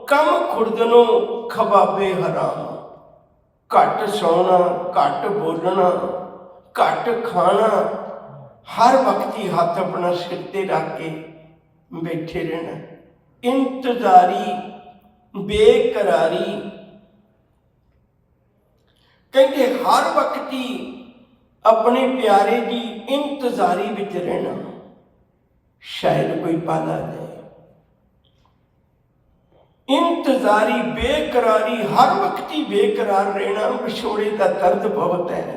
Speaker 1: कम खुर्दनो, खबाबे हराम। घट सौना, घट बोलना, घट खाना, हर वक्त ही हाथ अपना सिर ते रख के बैठे रहना, इंतजारी, बेकरारी। कहते हर वक्त ही अपने प्यारे की इंतजारी विच रहना, शायद कोई पाला जाए। इंतजारी, बेकरारी, हर वक्त ही बेकरार रहना। विछोड़े का दर्द बहुत है,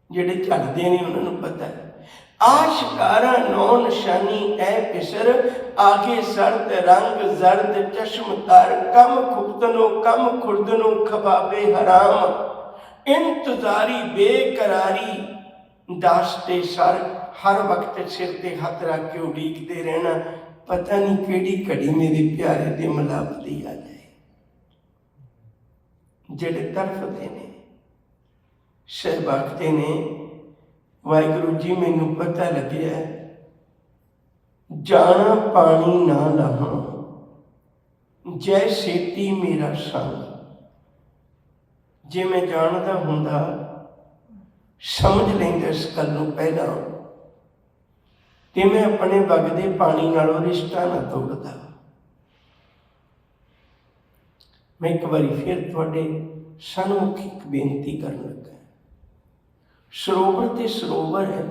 Speaker 1: ਜਿਹੜੇ ਝੱਲਦੇ ਨੇ ਉਹਨਾਂ ਨੂੰ ਪਤਾ ਹੈ। ਆਸ਼ਕਾਰਾ 9 ਨਿਸ਼ਾਨੀ ਐ ਪਿਸਰ, ਆਗੇ ਸਰਦ, ਰੰਗ ਜ਼ਰਦ, ਚਸ਼ਮ ਤਰ, ਕਮ ਖੁਬਤਨੋ ਕਮ ਖੁਰਦਨੋ, ਖਬਾਬੇ ਹਰਾਮ। ਇੰਤਜ਼ਾਰੀ, ਬੇਕਰਾਰੀ, ਦਾਸਤੇ ਸਰ, ਹਰ ਵਕਤ ਸਿਰ ਤੇ ਹੱਥ ਰੱਖ ਕੇ ਉਡੀਕਦੇ ਰਹਿਣਾ, ਪਤਾ ਨਹੀਂ ਕਿਹੜੀ ਘੜੀ ਮੇਰੇ ਪਿਆਰੇ ਦੇ ਮਿਲਾਪ ਦੀ ਆ ਜਾਏ। ਜਿਹੜੇ ਤੜਫਦੇ ਨੇ ਸ਼ਹਿਬ ਆਖਦੇ ਨੇ, ਵਾਹਿਗੁਰੂ ਜੀ ਮੈਨੂੰ ਪਤਾ ਲੱਗਿਆ, ਜਾਣਾ ਪਾਣੀ ਨਾ ਲਹਾਂ, ਜੈ ਸੇਤੀ ਮੇਰਾ ਸੰਗ। ਜੇ ਮੈਂ ਜਾਣਦਾ ਹੁੰਦਾ, ਸਮਝ ਲੈਂਦਾ ਇਸ ਗੱਲ ਨੂੰ ਪਹਿਲਾਂ, ਤੇ ਮੈਂ ਆਪਣੇ ਵਗਦੇ ਪਾਣੀ ਨਾਲੋਂ ਰਿਸ਼ਤਾ ਨਾ ਤੋੜਦਾ। ਮੈਂ ਇੱਕ ਵਾਰੀ ਫਿਰ ਤੁਹਾਡੇ ਸਨਮੁਖ ਇੱਕ ਬੇਨਤੀ ਕਰਨ ਲੱਗਾ। ਸਰੋਵਰ ਤੇ ਸਰੋਵਰ ਹੈ,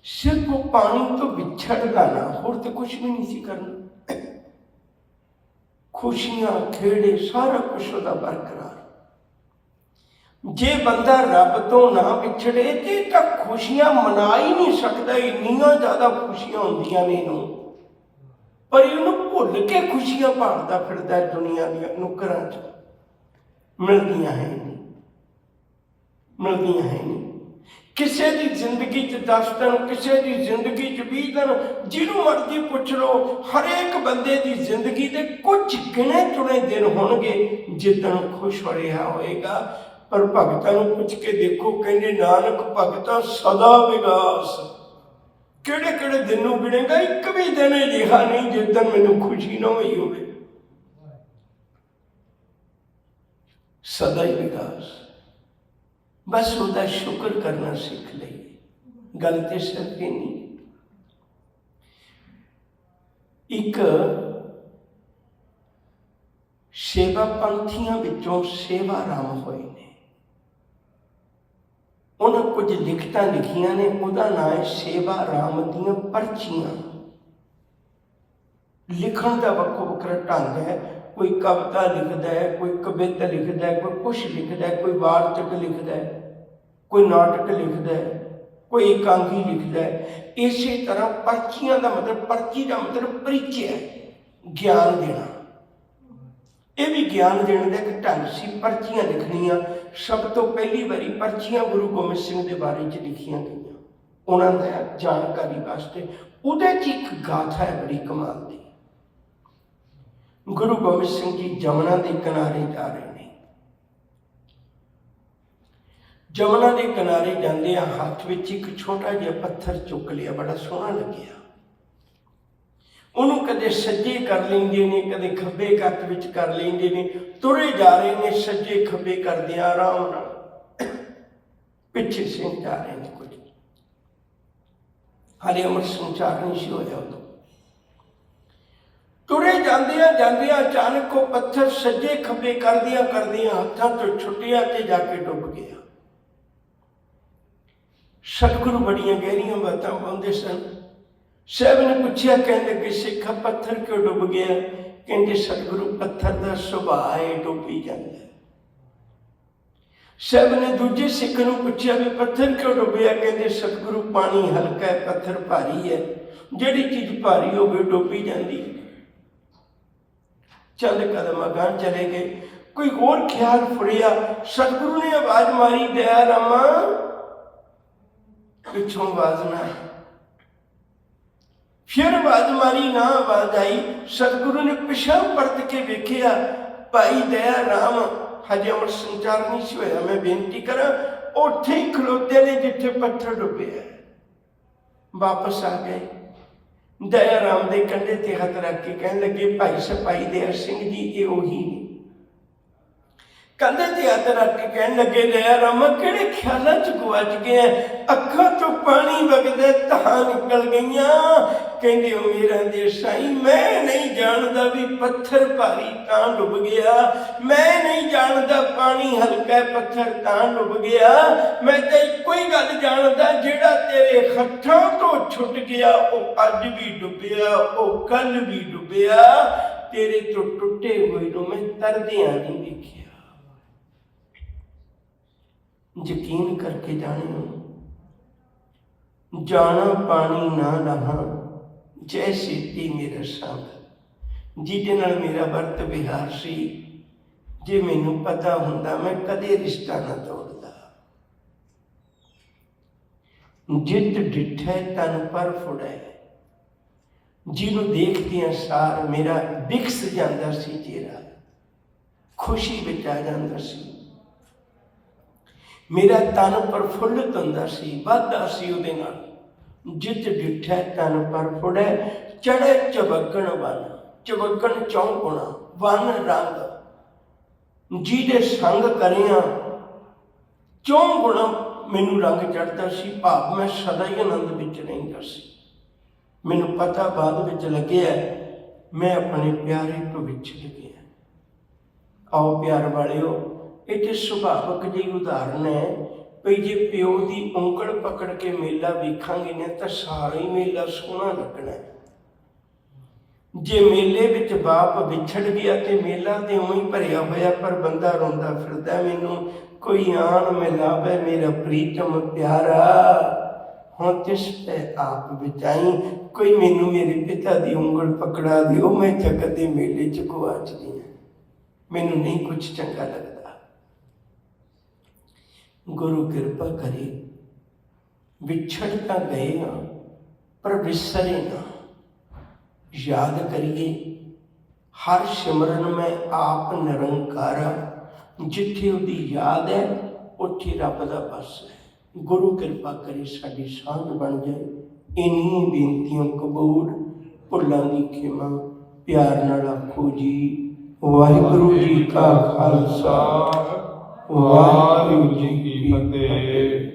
Speaker 1: ਸਿਰਫ ਉਹ ਪਾਣੀ ਤੋਂ ਵਿਛੜਦਾ ਨਾ, ਹੋਰ ਤੇ ਕੁਛ ਵੀ ਨਹੀਂ ਸੀ ਕਰਨਾ। ਖੁਸ਼ੀਆਂ, ਖੇੜੇ, ਸਾਰਾ ਕੁਛ ਉਹਦਾ ਬਰਕਰਾਰ। ਜੇ ਬੰਦਾ ਰੱਬ ਤੋਂ ਨਾ ਵਿਛੜੇ ਤੇ ਤਾਂ ਖੁਸ਼ੀਆਂ ਮਨਾ ਹੀ ਨਹੀਂ ਸਕਦਾ। ਇੰਨੀਆਂ ਜ਼ਿਆਦਾ ਖੁਸ਼ੀਆਂ ਹੁੰਦੀਆਂ ਨੇ ਇਹਨੂੰ, ਪਰ ਇਹਨੂੰ ਭੁੱਲ ਕੇ ਖੁਸ਼ੀਆਂ ਭਾਲਦਾ ਫਿਰਦਾ ਦੁਨੀਆ ਦੀਆਂ ਨੁਕਰਾਂ 'ਚ। ਮਿਲਦੀਆਂ ਹੈ ਨਹੀਂ, ਮਿਲਦੀਆਂ ਹੈ ਨਹੀਂ। ਕਿਸੇ ਦੀ ਜ਼ਿੰਦਗੀ 'ਚ 10 ਦਿਨ, ਕਿਸੇ ਦੀ ਜ਼ਿੰਦਗੀ 'ਚ 20 ਦਿਨ, ਜਿਹਨੂੰ ਮਰਜ਼ੀ ਪੁੱਛ ਲਓ, ਹਰੇਕ ਬੰਦੇ ਦੀ ਜ਼ਿੰਦਗੀ ਦੇ ਕੁਝ ਗਿਣੇ ਚੁਣੇ ਦਿਨ ਹੋਣਗੇ ਜਿੱਦਣ ਖੁਸ਼ ਹੋ ਰਿਹਾ ਹੋਏਗਾ। ਪਰ ਭਗਤਾਂ ਨੂੰ ਪੁੱਛ ਕੇ ਦੇਖੋ, ਕਹਿੰਦੇ ਨਾਨਕ ਭਗਤਾ ਸਦਾ ਵਿਗਾਸ। ਕਿਹੜੇ ਕਿਹੜੇ ਦਿਨ ਨੂੰ ਗਿਣੇਗਾ? ਇੱਕ ਵੀ ਦਿਨ ਅਜਿਹਾ ਨਹੀਂ ਜਿਸ ਦਿਨ ਮੈਨੂੰ ਖੁਸ਼ੀ ਨਾ ਹੋਈ ਹੋਵੇ। ਸਦਾ ਹੀ ਵਿਕਾਸ। बस ਉਹਦਾ ਸ਼ੁਕਰ ਕਰਨਾ ਸਿੱਖ ਲਈਏ। ਗੱਲ ਤੇ ਸਿਰਫ ਇਹ ਨਹੀਂ, एक सेवा पंथियां विचों सेवा राम होए ने, उन्हें कुछ लिखतां लिखियां ने, उहदा नाम है सेवा राम दीयां पर्चियां। लिखण का वक्रो वक्रा ढंग है, कोई कविता लिखता है, कोई कविता लिखता है, कोई कुछ लिखता है, कोई वार्तक लिखता है, कोई नाटक लिखता है, कोई एकांगी लिखता है। इसी तरह पर्चियां का मतलब, पर्ची का मतलब परिचय है, ज्ञान देना। ये भी ज्ञान देने का एक ढंग सी, पर्चियां लिखनियां। सब तो पहली बारी पर्चियां गुरु गोबिंद सिंह के बारे च लिखियां गई, उन्होंने जानकारी वास्ते। उहदे च एक गाथा है बड़ी कमाल की। गुरु गोबिंद सिंह जी जमुना के किनारे जा रहे हैं, जमुना के किनारे जाते हाथ में एक छोटा जिहा पत्थर चुक लिया, बड़ा सोहना लग्या। उन्होंने कदे सज्जे कर लेंगे ने, कदे खब्बे कत विच कर लेंगे ने, तुरे जा रहे हैं सज्जे खब्बे करदे आराम नाल। पिछे सिंह जा रहे हैं, कुछ हाले अमर संचार नहीं सी होया उदों। तुरे जांदे अचानक वो पत्थर सज्जे खब्बे करदियां हाथों तो छुटिया ते जाके डुब गया। सतगुरु बड़ियां गहरियां बातां पाउंदे सन। साहब ने पूछया, कहंदे कि सिखा पत्थर क्यों डुब गया? कहंदे सतगुरु पत्थर का सुभाव है, डुबी जाता है। साहब ने दूजे सिख नूं पूछया भी पत्थर क्यों डुबिया? कहंदे सतगुरु पानी हल्का है, पत्थर भारी है, जिहड़ी चीज भारी होवे डुबी जाती है। चंद कदम अगां चले गए, कोई होर ख्याल फुरिया। सतगुरु ने आवाज मारी, दया रामा। पिछों आवाज ना आई, फिर आवाज मारी, ना आवाज आई। सतगुरु ने पिछा परत के वेखिया, भाई दया राम हजे अमर संचार नहीं सी होया, मैं बेनती करा। उत्थे ही खलोते ने जिथे पत्थर डुबे है। वापस आ गए, दया राम के कंधे ते हथ रख के कहने लगे, भाई सिपाही दया सिंह जी ये उही ने। कंधे ते हथ रख के कहने लगे, दया रामा किहड़े ख्यालां च गुआच गए? अखां तो पानी वगदे तां निकल गईयां। कहंदे ओ मेरा देसाई, मैं नहीं जानदा भी पत्थर भारी तां डुब गया, मैं नहीं जानदा पानी हल्का है पत्थर तां डुब गया। मैं तो इक्को ही गल जानदा, जिहड़ा तेरे हत्थां तो छुट गया वो अज भी डुबिया, वो कल भी डुबिया। तेरे तो टुटे हुए नूं मैं तरदियां नहीं देखिया। यकीन करके जाने, जाना पानी ना लहा, जैसे ती मेरा संग। जिहदे नाल मेरा वर्त विहार सी, जे मैनू पता हुंदा मैं कदे रिश्ता ना तोड़दा। जित डिठै तन पर फुड़ै, जिन्हों देखदियां सार मेरा विकस जांदा सी चेहरा, खुशी विच आ जांदा सी। मेरा तन प्रफुल्लित हुंदा सी, वधदा सी उहदे नाल। जित डिठै तन पर फुड़ै, चढ़े चबगण वन। चबगण चौंकुणा, वन रंग। जिहदे संग करिया चौंगुणा मैनू रंग चढ़ता सी, भाव मैं सदा ही आनंद विच रहिंदा सी। मैनू पता बाद विच लग्या मैं अपने प्यारे तो विछड़ गया। आओ प्यार वालिओ, ये सुभाविक जी उदाहरण है भी जे प्यो की उंगल पकड़ के मेला वेखांगे ने तो सारा ही मेला सोहना लगना है। जे मेले विच बाप विछड़ गया तो मेला तो उवें ही भरिया होया, पर बंदा रोंदा फिरदा, मैनू कोई आन मिलावे मेरा प्रीतम प्यारा, हुण तिस पे आप बिचाई। कोई मैनू मेरे पिता की उंगल पकड़ा दिओ, मैं जगत के मेले च गुआच गई, मैनू नहीं कुछ चंगा लगता। गुरु कृपा करे, विछड़ तो गए हाँ पर विसरे ना। याद करिए हर सिमरन में आप निरंकारा, जिथे उहदी याद है उत्थे रब दा बस है। गुरु कृपा करे साडी सांझ बन जाए। इन्हीं बेनतियों कबूल, भुल्लां दी खिमा, प्यार नाल आखो जी वाहिगुरू जी का खालसा, वाहिगुरू जी की फतेह।